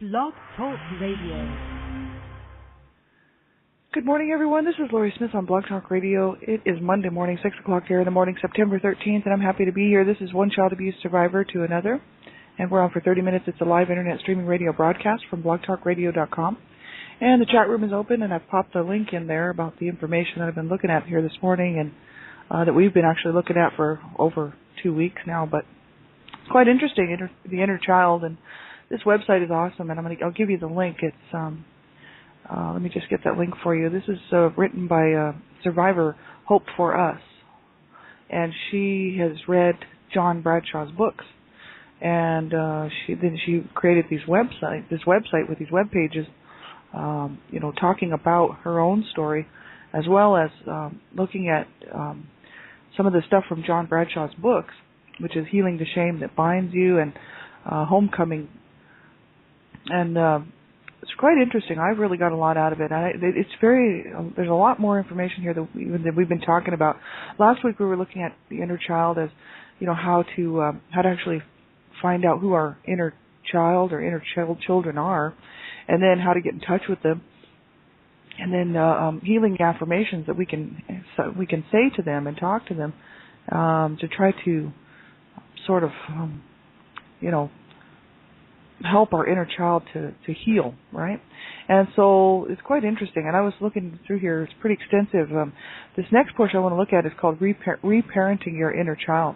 Blog Talk Radio. Good morning, everyone. This is Lori Smith on Blog Talk Radio. It is Monday morning, 6 o'clock here in the morning, September 13th, and I'm happy to be here. This is One Child Abuse Survivor to Another, and we're on for 30 minutes. It's a live internet streaming radio broadcast from blogtalkradio.com. And the chat room is open, and I've popped a link in there about the information that I've been looking at here this morning and that we've been actually looking at for over 2 weeks now. But it's quite interesting, the inner child, and this website is awesome, and I'll give you the link. It's let me just get that link for you. This is written by survivor Hope for Us, and she has read John Bradshaw's books, and she created this website with these web pages, talking about her own story, as well as looking at some of the stuff from John Bradshaw's books, which is Healing the Shame That Binds You and Homecoming, and it's quite interesting. I've really got a lot out of it. It's very. There's a lot more information here that we've been talking about. Last week we were looking at the inner child as, how to actually find out who our inner child or inner children are, and then how to get in touch with them, and then healing affirmations that we can say to them and talk to them to try to sort of help our inner child to heal, right? And so it's quite interesting. And I was looking through here; it's pretty extensive. This next portion I want to look at is called reparenting your inner child.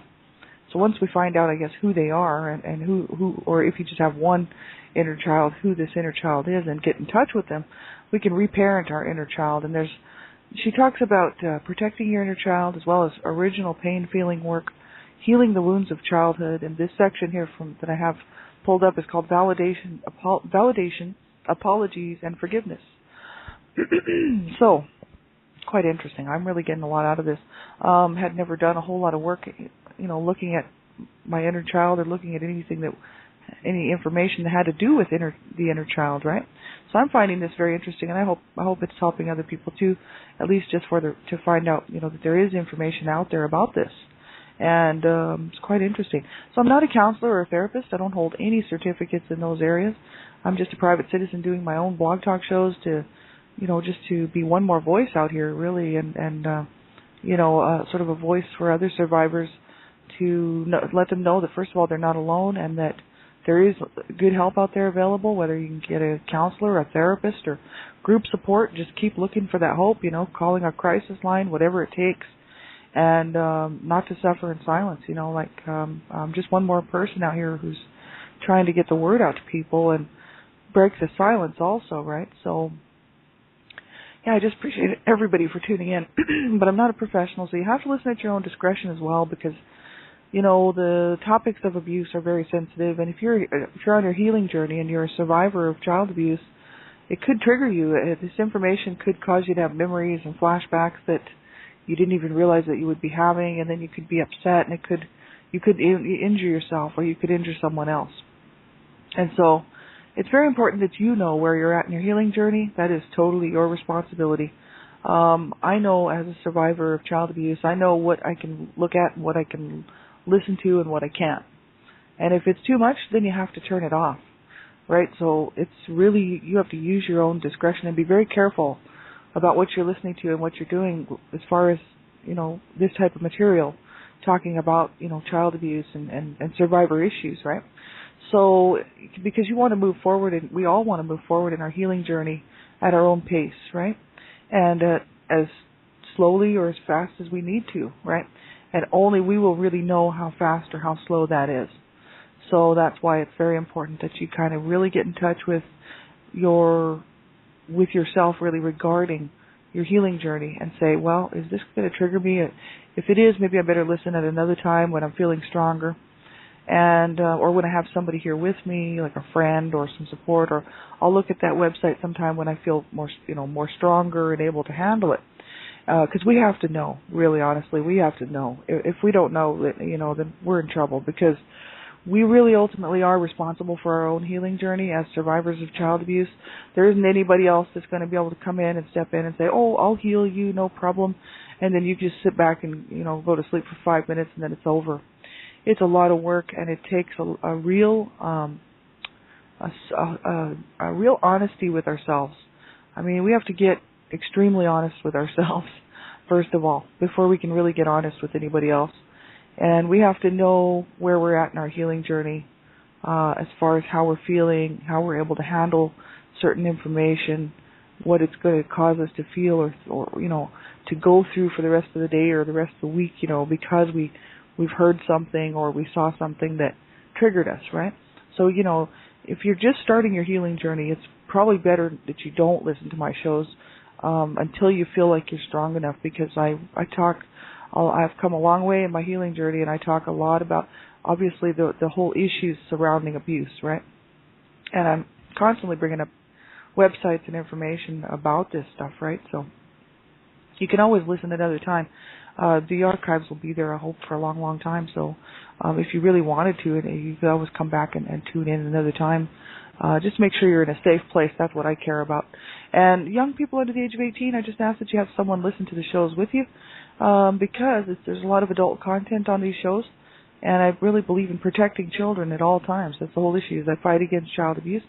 So once we find out, I guess, who they are and who, or if you just have one inner child, who this inner child is, and get in touch with them, we can reparent our inner child. And she talks about protecting your inner child, as well as original pain feeling work, healing the wounds of childhood. And this section here that I have pulled up is called validation, apologies, and forgiveness. So, quite interesting. I'm really getting a lot out of this. Had never done a whole lot of work, looking at my inner child or looking at any information that had to do with the inner child, right? So I'm finding this very interesting, and I hope it's helping other people too, at least just to find out, that there is information out there about this. And it's quite interesting. So I'm not a counselor or a therapist. I don't hold any certificates in those areas. I'm just a private citizen doing my own blog talk shows to, just to be one more voice out here, really, and sort of a voice for other survivors to let them know that, first of all, they're not alone, and that there is good help out there available, whether you can get a counselor, a therapist, or group support. Just keep looking for that hope, calling a crisis line, whatever it takes. And not to suffer in silence, I'm just one more person out here who's trying to get the word out to people and break the silence also, right? So, I just appreciate everybody for tuning in. But I'm not a professional, so you have to listen at your own discretion as well, because, the topics of abuse are very sensitive. And if you're on your healing journey and you're a survivor of child abuse, it could trigger you. This information could cause you to have memories and flashbacks that you didn't even realize that you would be having, and then you could be upset, and you could injure yourself, or you could injure someone else. And so it's very important that you know where you're at in your healing journey. That is totally your responsibility. I know, as a survivor of child abuse, I know what I can look at, what I can listen to, and what I can't. And if it's too much, then you have to turn it off, right? So it's really, you have to use your own discretion and be very careful about what you're listening to and what you're doing as far as, this type of material, talking about, child abuse and survivor issues, right? So, because you want to move forward, and we all want to move forward in our healing journey at our own pace, right? And as slowly or as fast as we need to, right? And only we will really know how fast or how slow that is. So that's why it's very important that you kind of really get in touch with yourself, really, regarding your healing journey, and say, well, is this going to trigger me? If it is, maybe I better listen at another time when I'm feeling stronger, and or when I have somebody here with me, like a friend or some support, or I'll look at that website sometime when I feel more stronger and able to handle it. Because we have to know, really, honestly, we have to know. If we don't know, then we're in trouble, because we really ultimately are responsible for our own healing journey as survivors of child abuse. There isn't anybody else that's going to be able to come in and step in and say, oh, I'll heal you, no problem. And then you just sit back and, go to sleep for 5 minutes and then it's over. It's a lot of work, and it takes a real a real honesty with ourselves. I mean, we have to get extremely honest with ourselves, first of all, before we can really get honest with anybody else. And we have to know where we're at in our healing journey, as far as how we're feeling, how we're able to handle certain information, what it's going to cause us to feel or to go through for the rest of the day or the rest of the week, because we've heard something or we saw something that triggered us, right? So, if you're just starting your healing journey, it's probably better that you don't listen to my shows until you feel like you're strong enough, because I've come a long way in my healing journey, and I talk a lot about, obviously, the whole issues surrounding abuse, right? And I'm constantly bringing up websites and information about this stuff, right? So you can always listen another time. The archives will be there, I hope, for a long, long time. So if you really wanted to, you could always come back and tune in another time. Just make sure you're in a safe place. That's what I care about. And young people under the age of 18, I just ask that you have someone listen to the shows with you, because there's a lot of adult content on these shows, and I really believe in protecting children at all times. That's the whole issue, is I fight against child abuse,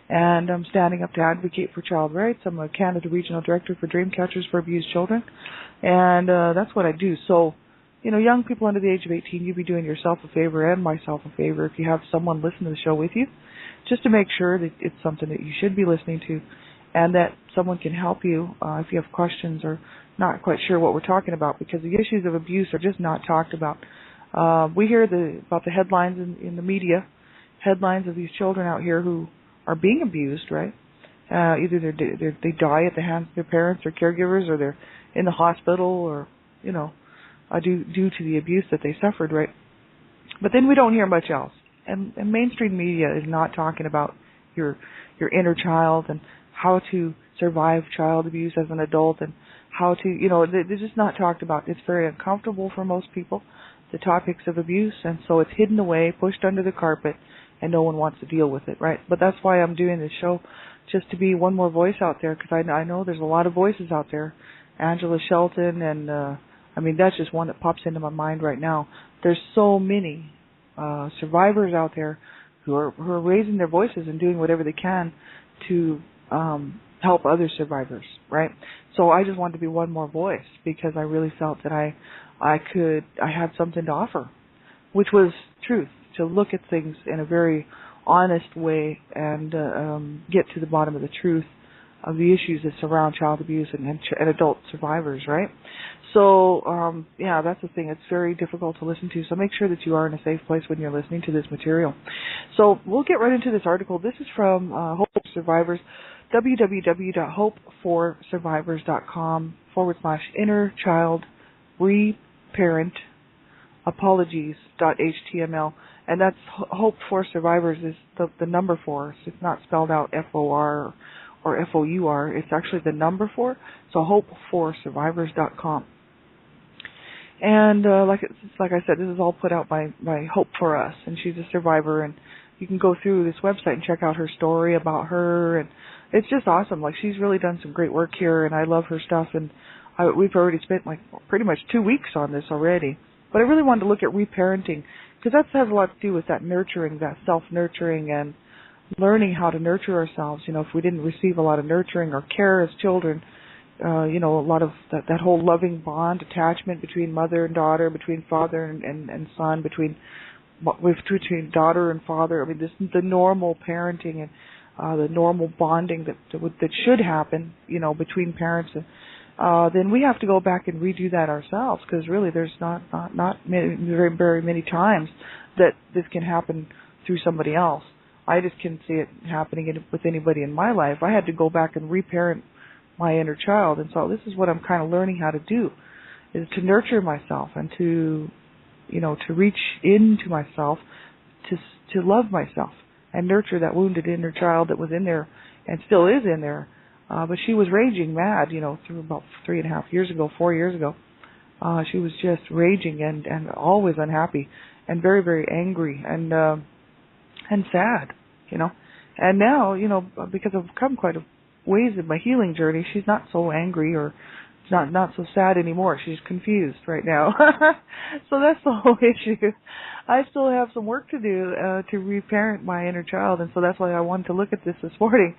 and I'm standing up to advocate for child rights. I'm a Canada Regional Director for Dreamcatchers for Abused Children, and that's what I do. So, young people under the age of 18, you'd be doing yourself a favor and myself a favor if you have someone listen to the show with you, just to make sure that it's something that you should be listening to, and that someone can help you if you have questions or not quite sure what we're talking about, because the issues of abuse are just not talked about. We hear about the headlines in the media, headlines of these children out here who are being abused, right? Either they die at the hands of their parents or caregivers, or they're in the hospital, or due to the abuse that they suffered, right? But then we don't hear much else, and mainstream media is not talking about your inner child and how to survive child abuse as an adult, and how to, they're just not talked about. It's very uncomfortable for most people, the topics of abuse, and so it's hidden away, pushed under the carpet, and no one wants to deal with it, right? But that's why I'm doing this show, just to be one more voice out there, because I know there's a lot of voices out there. Angela Shelton, and that's just one that pops into my mind right now. There's so many survivors out there who are raising their voices and doing whatever they can to help other survivors, right? So I just wanted to be one more voice, because I really felt that I had something to offer, which was truth, to look at things in a very honest way and get to the bottom of the truth of the issues that surround child abuse and adult survivors, right? So, that's the thing. It's very difficult to listen to, so make sure that you are in a safe place when you're listening to this material. So we'll get right into this article. This is from Hope for Survivors, www.hopeforsurvivors.com/inner child reparent apologies.html, and that's Hope for Survivors is the number 4. So it's not spelled out FOR or FOUR. It's actually the number 4. So hopeforsurvivors.com. And like I said, this is all put out by Hope for Us, and she's a survivor, and you can go through this website and check out her story about her, and it's just awesome. Like, she's really done some great work here, and I love her stuff, and we've already spent pretty much 2 weeks on this already. But I really wanted to look at reparenting, because that has a lot to do with that nurturing, that self-nurturing, and learning how to nurture ourselves. If we didn't receive a lot of nurturing or care as children, a lot of that whole loving bond, attachment between mother and daughter, between father and son, between daughter and father. The normal parenting and the normal bonding that should happen, between parents. Then we have to go back and redo that ourselves, because really there's not very many times that this can happen through somebody else. I just can see it happening with anybody in my life. I had to go back and reparent my inner child, and so this is what I'm kind of learning how to do, is to nurture myself and to reach into myself, to love myself and nurture that wounded inner child that was in there and still is in there. But she was raging mad, through about 4 years ago. She was just raging and always unhappy and very, very angry and sad, And now, because I've come quite a ways in my healing journey, she's not so angry or not so sad anymore. She's confused right now. So that's the whole issue. I still have some work to do to reparent my inner child, and so that's why I wanted to look at this morning,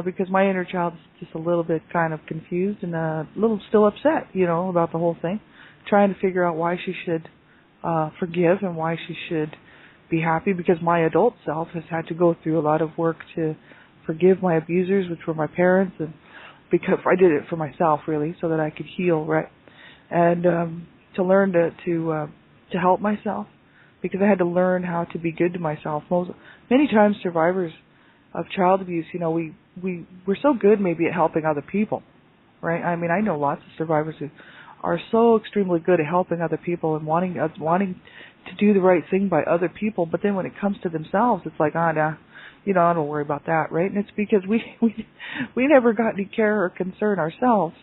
because my inner child is just a little bit kind of confused and a little still upset, about the whole thing, trying to figure out why she should forgive and why she should be happy, because my adult self has had to go through a lot of work to forgive my abusers, which were my parents, and because I did it for myself, really, so that I could heal, right? And to learn to help myself, because I had to learn how to be good to myself. Many times, survivors of child abuse, we're so good maybe at helping other people, right? I mean, I know lots of survivors who are so extremely good at helping other people and wanting to do the right thing by other people, but then when it comes to themselves, it's like, nah. I don't worry about that, right? And it's because we never got any care or concern ourselves,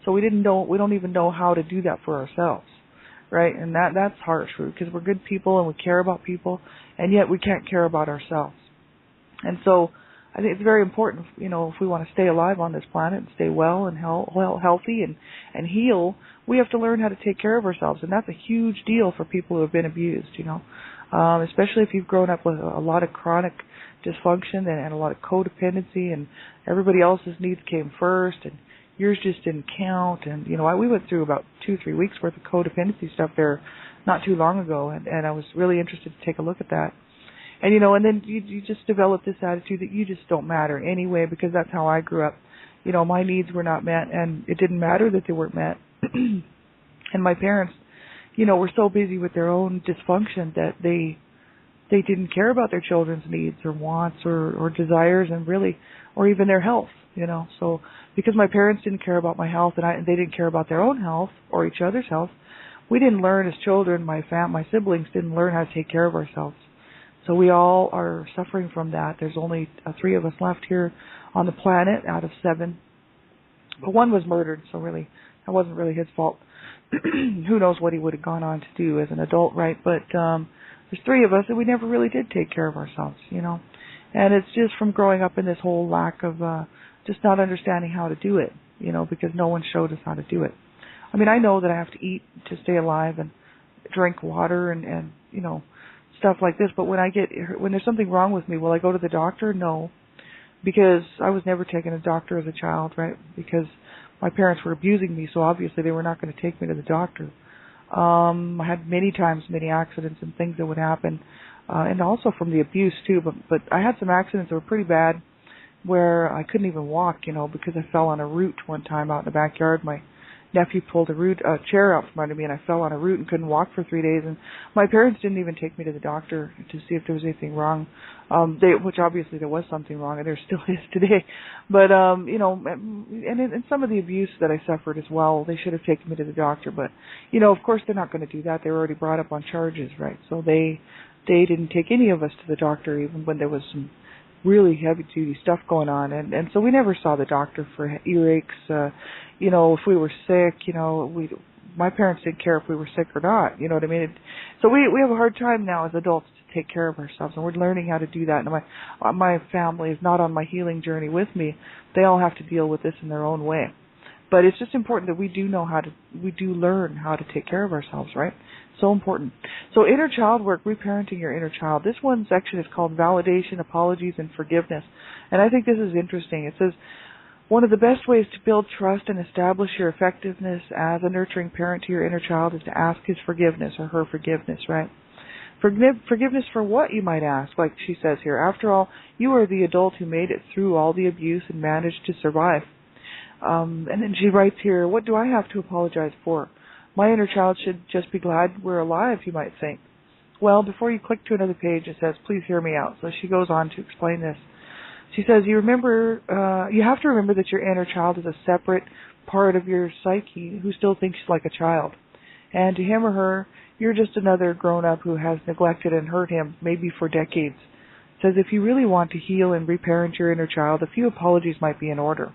so we don't even know how to do that for ourselves, right? And that's harsh, because we're good people and we care about people, and yet we can't care about ourselves. And so I think it's very important, if we want to stay alive on this planet and stay well and healthy and heal, we have to learn how to take care of ourselves, and that's a huge deal for people who have been abused, especially if you've grown up with a lot of chronic dysfunction and a lot of codependency, and everybody else's needs came first and yours just didn't count. And we went through about 2-3 weeks worth of codependency stuff there not too long ago, and I was really interested to take a look at that. And and then you just develop this attitude that you just don't matter anyway, because that's how I grew up. My needs were not met, and it didn't matter that they weren't met. And my parents were so busy with their own dysfunction that they didn't care about their children's needs or wants or desires, and really, or even their health, So because my parents didn't care about my health, and they didn't care about their own health or each other's health, we didn't learn as children, my siblings didn't learn how to take care of ourselves. So we all are suffering from that. There's only 3 of us left here on the planet out of 7. But 1 was murdered, so really, that wasn't really his fault. Who knows what he would have gone on to do as an adult, right? But there's 3 of us, and we never really did take care of ourselves, And it's just from growing up in this whole lack of just not understanding how to do it, because no one showed us how to do it. I mean, I know that I have to eat to stay alive and drink water and stuff like this, but when there's something wrong with me, will I go to the doctor? No, because I was never taking a doctor as a child, right? Because my parents were abusing me, so obviously they were not going to take me to the doctor. I had many accidents and things that would happen, and also from the abuse too, but I had some accidents that were pretty bad where I couldn't even walk, because I fell on a root one time out in the backyard. My nephew pulled a chair out from under me, and I fell on a root and couldn't walk for 3 days. And my parents didn't even take me to the doctor to see if there was anything wrong, which obviously there was something wrong, and there still is today. But and some of the abuse that I suffered as well, they should have taken me to the doctor. But of course they're not going to do that. They were already brought up on charges, right? So they didn't take any of us to the doctor, even when there was some really heavy-duty stuff going on, and so we never saw the doctor for earaches. If we were sick, my parents didn't care if we were sick or not. You know what I mean? So we have a hard time now as adults to take care of ourselves, and we're learning how to do that. And my family is not on my healing journey with me. They all have to deal with this in their own way. But it's just important that we do learn how to take care of ourselves, right? So important. So inner child work, reparenting your inner child. This one section is called Validation, Apologies, and Forgiveness. And I think this is interesting. It says, one of the best ways to build trust and establish your effectiveness as a nurturing parent to your inner child is to ask his forgiveness or her forgiveness, right? Forgiveness for what, you might ask, like she says here. After all, you are the adult who made it through all the abuse and managed to survive. And then she writes here, what do I have to apologize for? My inner child should just be glad we're alive, you might think. Well, before you click to another page, it says, please hear me out. So she goes on to explain this. She says, you have to remember that your inner child is a separate part of your psyche who still thinks like a child. And to him or her, you're just another grown-up who has neglected and hurt him, maybe for decades. It says, if you really want to heal and reparent your inner child, a few apologies might be in order.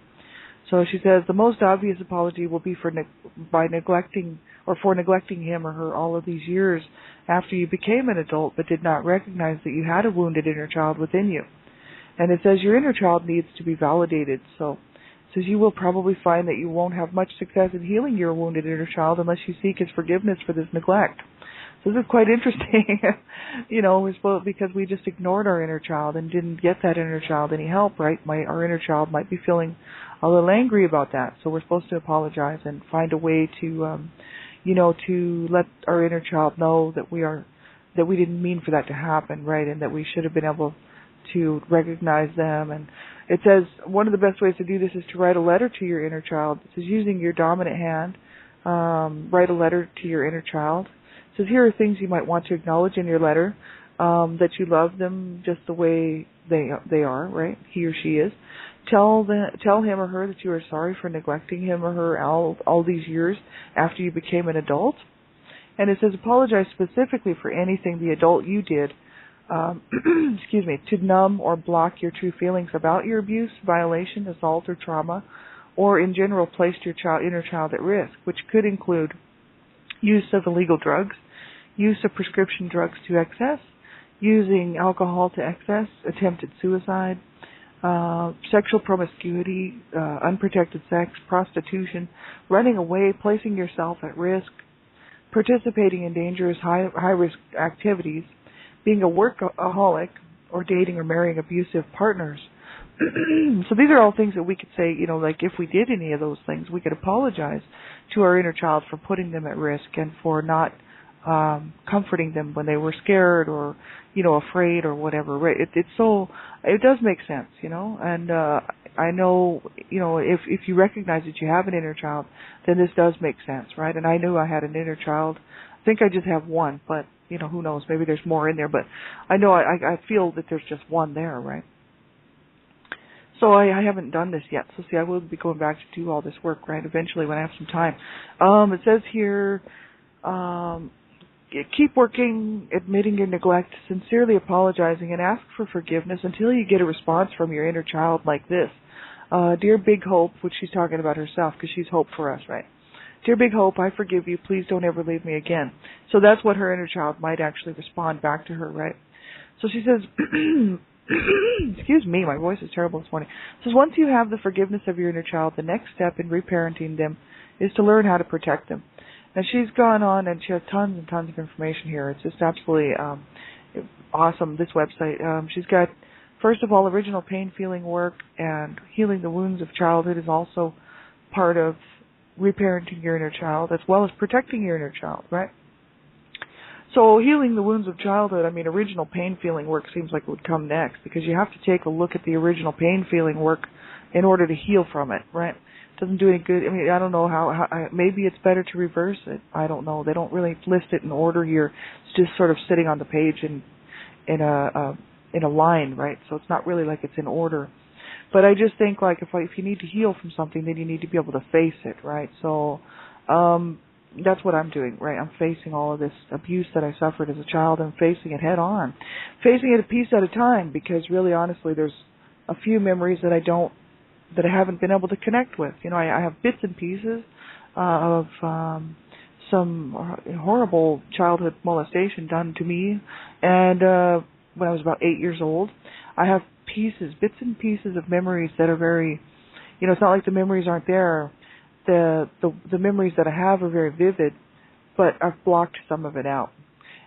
So she says, the most obvious apology will be for neglecting him or her all of these years after you became an adult but did not recognize that you had a wounded inner child within you. And it says your inner child needs to be validated. So says you will probably find that you won't have much success in healing your wounded inner child unless you seek his forgiveness for this neglect. So this is quite interesting, we're supposed, because we just ignored our inner child and didn't get that inner child any help, right? Our inner child might be feeling a little angry about that, so we're supposed to apologize and find a way to, to let our inner child know that we didn't mean for that to happen, right? And that we should have been able to recognize them. And it says one of the best ways to do this is to write a letter to your inner child. It says using your dominant hand, write a letter to your inner child. It says here are things you might want to acknowledge in your letter, that you love them just the way they are, right? He or she is. Tell him or her that you are sorry for neglecting him or her all these years after you became an adult. And it says apologize specifically for anything the adult you did, to numb or block your true feelings about your abuse, violation, assault, or trauma, or in general placed your inner child at risk, which could include use of illegal drugs, use of prescription drugs to excess, using alcohol to excess, attempted suicide, sexual promiscuity, unprotected sex, prostitution, running away, placing yourself at risk, participating in dangerous high-risk activities, being a workaholic, or dating or marrying abusive partners. So these are all things that we could say, like if we did any of those things, we could apologize to our inner child for putting them at risk and for not comforting them when they were scared or, afraid or whatever. Right? It does make sense, and I know, if you recognize that you have an inner child, then this does make sense, right? And I knew I had an inner child. I think I just have one, but, who knows? Maybe there's more in there, but I know I feel that there's just one there, right? So I haven't done this yet. So see, I will be going back to do all this work, right, eventually when I have some time. It says here, keep working, admitting your neglect, sincerely apologizing, and ask for forgiveness until you get a response from your inner child like this. Dear Big Hope, which she's talking about herself because she's hope for us, right? Dear Big Hope, I forgive you. Please don't ever leave me again. So that's what her inner child might actually respond back to her, right? So she says, excuse me, my voice is terrible this morning. It says, once you have the forgiveness of your inner child, the next step in reparenting them is to learn how to protect them. Now, she's gone on and she has tons and tons of information here. It's just absolutely awesome, this website. She's got, first of all, original pain feeling work, and healing the wounds of childhood is also part of reparenting your inner child, as well as protecting your inner child, right? So healing the wounds of childhood, original pain feeling work seems like it would come next, because you have to take a look at the original pain feeling work in order to heal from it, right? It doesn't do any good. I don't know how maybe it's better to reverse it. I don't know. They don't really list it in order here. It's just sort of sitting on the page in a line, right? So it's not really like it's in order. But I just think, like, if you need to heal from something, then you need to be able to face it, right? So that's what I'm doing, right? I'm facing all of this abuse that I suffered as a child and facing it head on. Facing it a piece at a time, because really, honestly, there's a few memories that I haven't been able to connect with. I have bits and pieces of some horrible childhood molestation done to me, and when I was about 8 years old. I have bits and pieces of memories that are very, it's not like the memories aren't there. The memories that I have are very vivid, but I've blocked some of it out.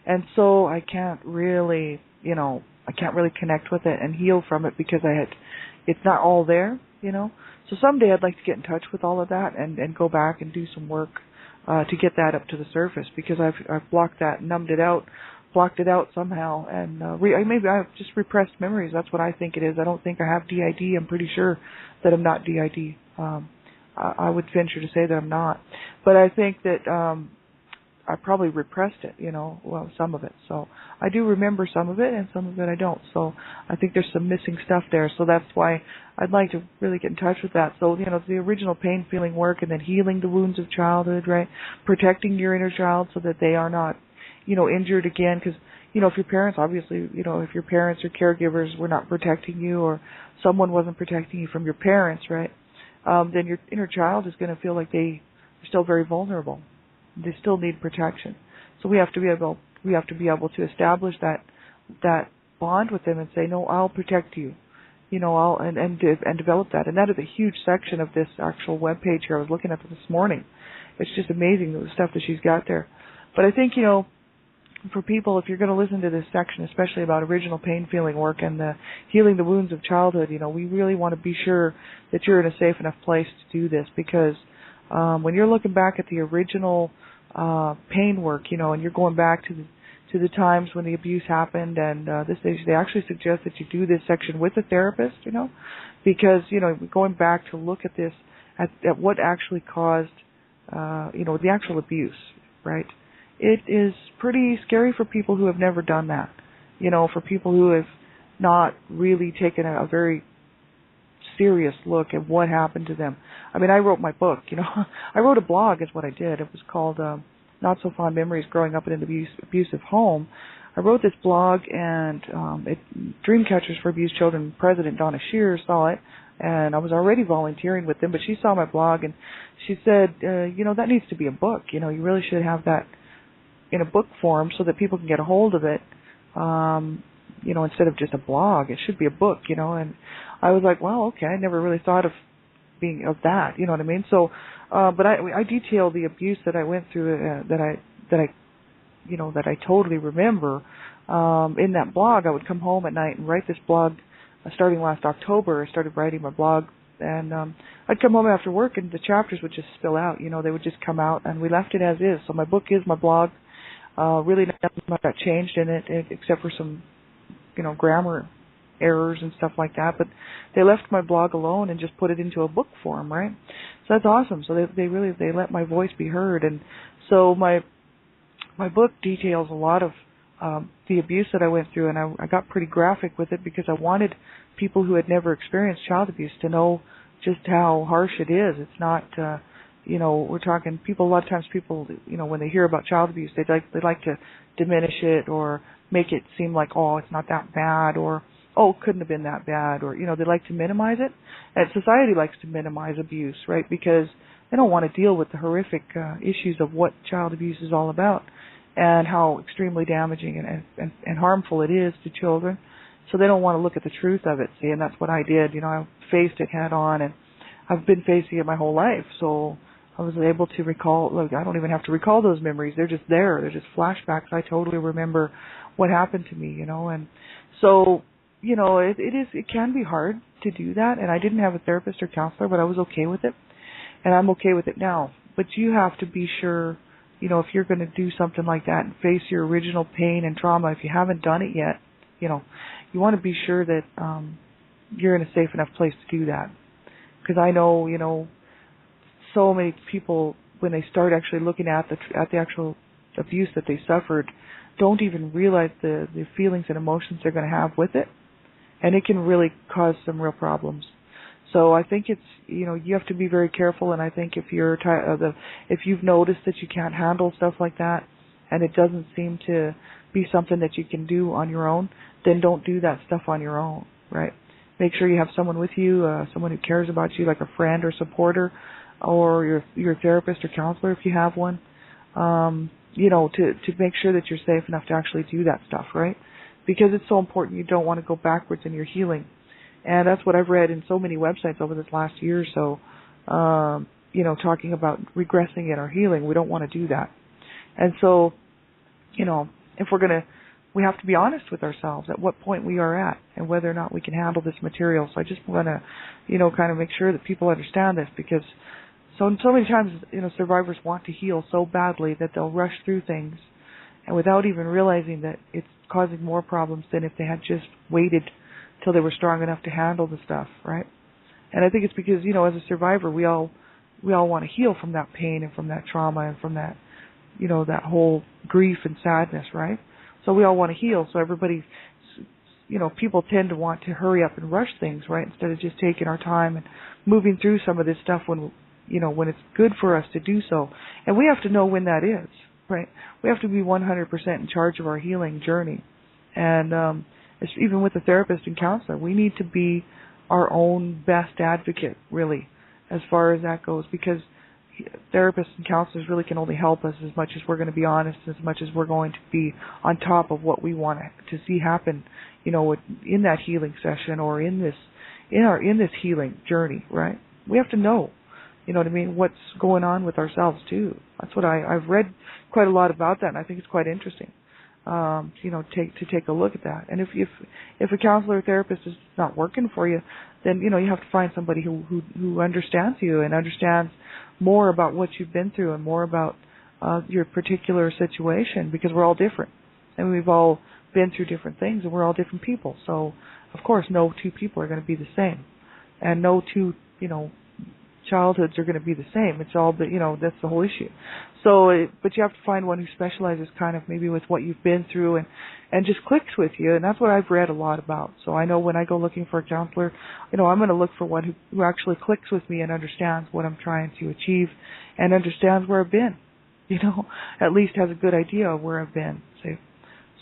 And so I can't really connect with it and heal from it because it's not all there, So someday I'd like to get in touch with all of that and go back and do some work to get that up to the surface, because I've blocked that, numbed it out, blocked it out somehow, and maybe I've just repressed memories. That's what I think it is. I don't think I have DID. I'm pretty sure that I'm not DID. I would venture to say that I'm not. But I think that I probably repressed it, some of it. So I do remember some of it, and some of it I don't. So I think there's some missing stuff there. So that's why I'd like to really get in touch with that. So, the original pain feeling work, and then healing the wounds of childhood, right? Protecting your inner child so that they are not, injured again. Because, if your parents, obviously, if your parents or caregivers were not protecting you, or someone wasn't protecting you from your parents, right? Then your inner child is going to feel like they are still very vulnerable. They still need protection. So we have to be able to establish that bond with them and say, no, I'll protect you. and develop that. And that is a huge section of this actual web page here. I was looking at it this morning. It's just amazing the stuff that she's got there. But I think, for people, if you're going to listen to this section, especially about original pain feeling work and the healing the wounds of childhood, we really want to be sure that you're in a safe enough place to do this, because when you're looking back at the original pain work, and you're going back to the times when the abuse happened, and they actually suggest that you do this section with a therapist, because going back to look at this at what actually caused the actual abuse, right? It is pretty scary for people who have never done that, for people who have not really taken a very serious look at what happened to them. I mean, I wrote my book, I wrote a blog is what I did. It was called Not So Fond Memories Growing Up in an Abusive Home. I wrote this blog, and Dreamcatchers for Abused Children President Donna Shear saw it, and I was already volunteering with them, but she saw my blog, and she said, that needs to be a book. You really should have that in a book form so that people can get a hold of it, instead of just a blog. It should be a book, and I was like, well, okay, I never really thought of that, you know what I mean? So, but I detail the abuse that I went through, that I totally remember. In that blog, I would come home at night and write this blog. Starting last October, I started writing my blog, and I'd come home after work, and the chapters would just spill out. They would just come out, and we left it as is. So my book is my blog. Really nothing much got changed in it, except for some, grammar errors and stuff like that. But they left my blog alone and just put it into a book form, right? So that's awesome. So they let my voice be heard, and so my book details a lot of the abuse that I went through, and I got pretty graphic with it because I wanted people who had never experienced child abuse to know just how harsh it is. It's not, we're talking people. A lot of times, people, when they hear about child abuse, they like to diminish it or make it seem like, oh, it's not that bad, or oh, it couldn't have been that bad, or they like to minimize it. And society likes to minimize abuse, right? Because they don't want to deal with the horrific issues of what child abuse is all about, and how extremely damaging and harmful it is to children. So they don't want to look at the truth of it, see, and that's what I did. I faced it head on, and I've been facing it my whole life. So I was able to recall, look, I don't even have to recall those memories. They're just there. They're just flashbacks. I totally remember what happened to me, and so, it can be hard to do that, and I didn't have a therapist or counselor, but I was okay with it, and I'm okay with it now. But you have to be sure, if you're going to do something like that and face your original pain and trauma, if you haven't done it yet, you want to be sure that you're in a safe enough place to do that. Because I know, so many people, when they start actually looking at the actual abuse that they suffered, don't even realize the feelings and emotions they're going to have with it, and it can really cause some real problems. So I think it's, you have to be very careful, and I think if you've noticed that you can't handle stuff like that, and it doesn't seem to be something that you can do on your own, then don't do that stuff on your own, right? Make sure you have someone with you, someone who cares about you, like a friend or supporter, or your therapist or counselor if you have one, to make sure that you're safe enough to actually do that stuff, right? Because it's so important. You don't want to go backwards in your healing. And that's what I've read in so many websites over this last year or so, talking about regressing in our healing. We don't want to do that. And so, if we have to be honest with ourselves at what point we are at and whether or not we can handle this material. So I just want to, kind of make sure that people understand this, because so many times, survivors want to heal so badly that they'll rush through things, and without even realizing that it's causing more problems than if they had just waited till they were strong enough to handle the stuff, right? And I think it's because, as a survivor, we all want to heal from that pain and from that trauma and from that, that whole grief and sadness, right? So we all want to heal. So everybody, people tend to want to hurry up and rush things, right? Instead of just taking our time and moving through some of this stuff when it's good for us to do so. And we have to know when that is, right? We have to be 100% in charge of our healing journey. And even with a therapist and counselor, we need to be our own best advocate, really, as far as that goes, because therapists and counselors really can only help us as much as we're going to be honest, as much as we're going to be on top of what we want to see happen, in that healing session or in this, in this healing journey, right? We have to know, you know what I mean, what's going on with ourselves too. That's what I've read quite a lot about that, and I think it's quite interesting. You know, take a look at that. And if a counselor or therapist is not working for you, then you know you have to find somebody who understands you and understands more about what you've been through and more about your particular situation, because we're all different and we've all been through different things and we're all different people. So of course no two people are going to be the same, and no two, you know, childhoods are going to be the same. It's all the, you know, that's the whole issue. So, but you have to find one who specializes kind of maybe with what you've been through and just clicks with you. And that's what I've read a lot about. So I know when I go looking for a counselor, you know, I'm going to look for one who actually clicks with me and understands what I'm trying to achieve and understands where I've been, you know, at least has a good idea of where I've been.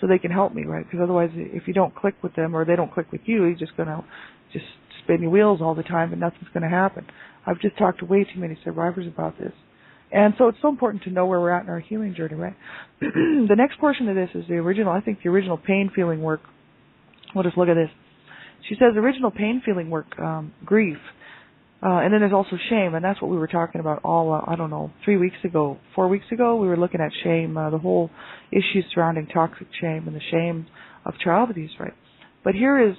So they can help me, right? Because otherwise, if you don't click with them or they don't click with you, you're just going to just spin your wheels all the time and nothing's going to happen. I've just talked to way too many survivors about this. And so it's so important to know where we're at in our healing journey, right? The next portion of this is the original pain feeling work. We'll just look at this. She says original pain feeling work, grief. And then there's also shame, and that's what we were talking about all, 4 weeks ago, we were looking at shame, the whole issue surrounding toxic shame and the shame of child abuse, right? But here is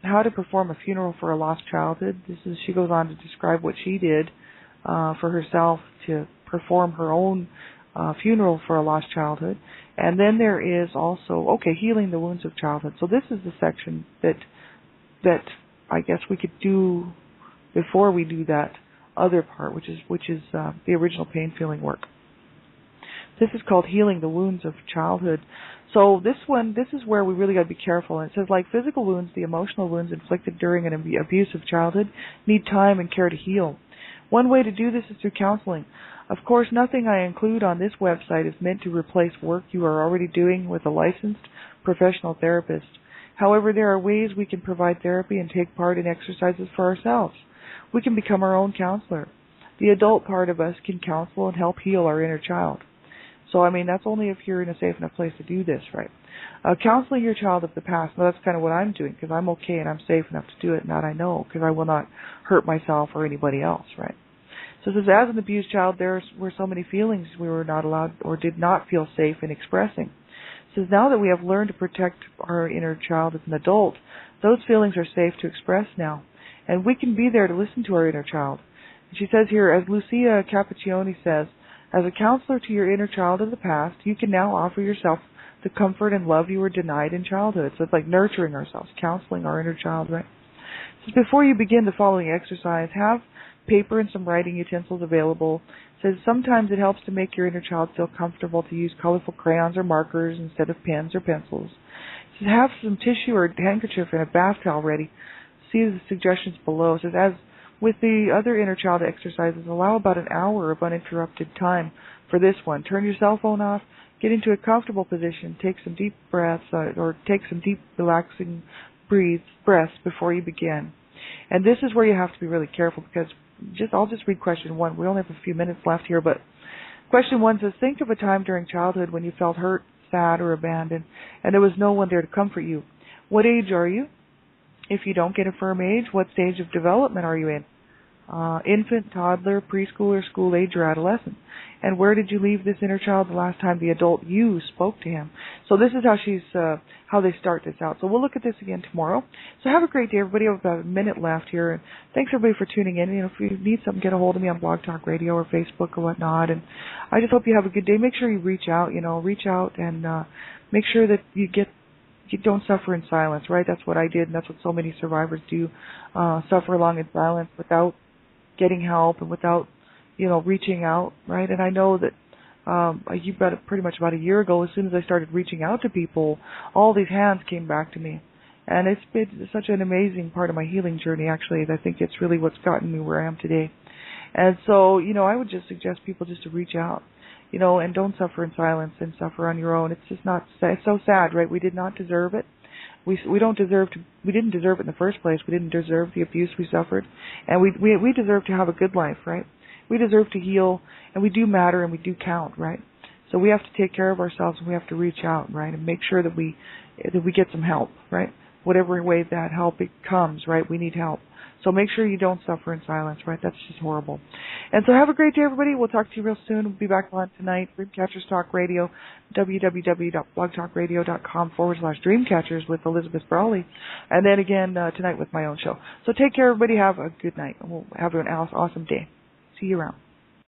how to perform a funeral for a lost childhood. She goes on to describe what she did for herself to perform her own funeral for a lost childhood. And then there is also, healing the wounds of childhood. So this is the section that I guess we could do before we do that other part, which is the original pain feeling work. This is called healing the wounds of childhood. So this is where we really got to be careful. And it says, like physical wounds, the emotional wounds inflicted during an abusive childhood need time and care to heal. One way to do this is through counseling. Of course, nothing I include on this website is meant to replace work you are already doing with a licensed professional therapist. However, there are ways we can provide therapy and take part in exercises for ourselves. We can become our own counselor. The adult part of us can counsel and help heal our inner child. So, I mean, that's only if you're in a safe enough place to do this, right? Counseling your child of the past, well, that's kind of what I'm doing, because I'm okay and I'm safe enough to do it, and that I know, because I will not hurt myself or anybody else, right? So it says, as an abused child, there were so many feelings we were not allowed or did not feel safe in expressing. It says, now that we have learned to protect our inner child as an adult, those feelings are safe to express now. And we can be there to listen to our inner child. And she says here, as Lucia Cappuccioni says, as a counselor to your inner child of the past, you can now offer yourself the comfort and love you were denied in childhood. So it's like nurturing ourselves, counseling our inner child, right? So before you begin the following exercise, have paper and some writing utensils available. It says sometimes it helps to make your inner child feel comfortable to use colorful crayons or markers instead of pens or pencils. It says have some tissue or handkerchief and a bath towel ready. See the suggestions below. It says, as with the other inner child exercises, allow about an hour of uninterrupted time for this one. Turn your cell phone off, get into a comfortable position, take some deep breaths, or take some deep, relaxing breaths before you begin. And this is where you have to be really careful, because I'll just read question 1. We only have a few minutes left here, but question 1 says, think of a time during childhood when you felt hurt, sad, or abandoned, and there was no one there to comfort you. What age are you? If you don't get a firm age, what stage of development are you in? Infant, toddler, preschooler, school age, or adolescent? And where did you leave this inner child the last time the adult you spoke to him? So this is how they start this out. So we'll look at this again tomorrow. So have a great day, everybody. We have about a minute left here. And thanks, everybody, for tuning in. You know, if you need something, get a hold of me on Blog Talk Radio or Facebook or whatnot. And I just hope you have a good day. Make sure you reach out and make sure that you don't suffer in silence, right? That's what I did, and that's what so many survivors do, suffer along in silence without getting help and without, reaching out, right? And I know that pretty much about a year ago, as soon as I started reaching out to people, all these hands came back to me. And it's been such an amazing part of my healing journey, actually. I think it's really what's gotten me where I am today. And so, I would just suggest people just to reach out. And don't suffer in silence and suffer on your own. It's just not, it's so sad, right? We did not deserve it. We didn't deserve it in the first place. We didn't deserve the abuse we suffered. And we deserve to have a good life, right? We deserve to heal, and we do matter and we do count, right? So we have to take care of ourselves and we have to reach out, right? And make sure that we get some help, right? whatever way that help it comes, right? We need help. So make sure you don't suffer in silence, right? That's just horrible. And so have a great day, everybody. We'll talk to you real soon. We'll be back on tonight. Dreamcatchers Talk Radio, www.blogtalkradio.com/Dreamcatchers with Elizabeth Brawley. And then again tonight with my own show. So take care, everybody. Have a good night. We'll have an awesome day. See you around.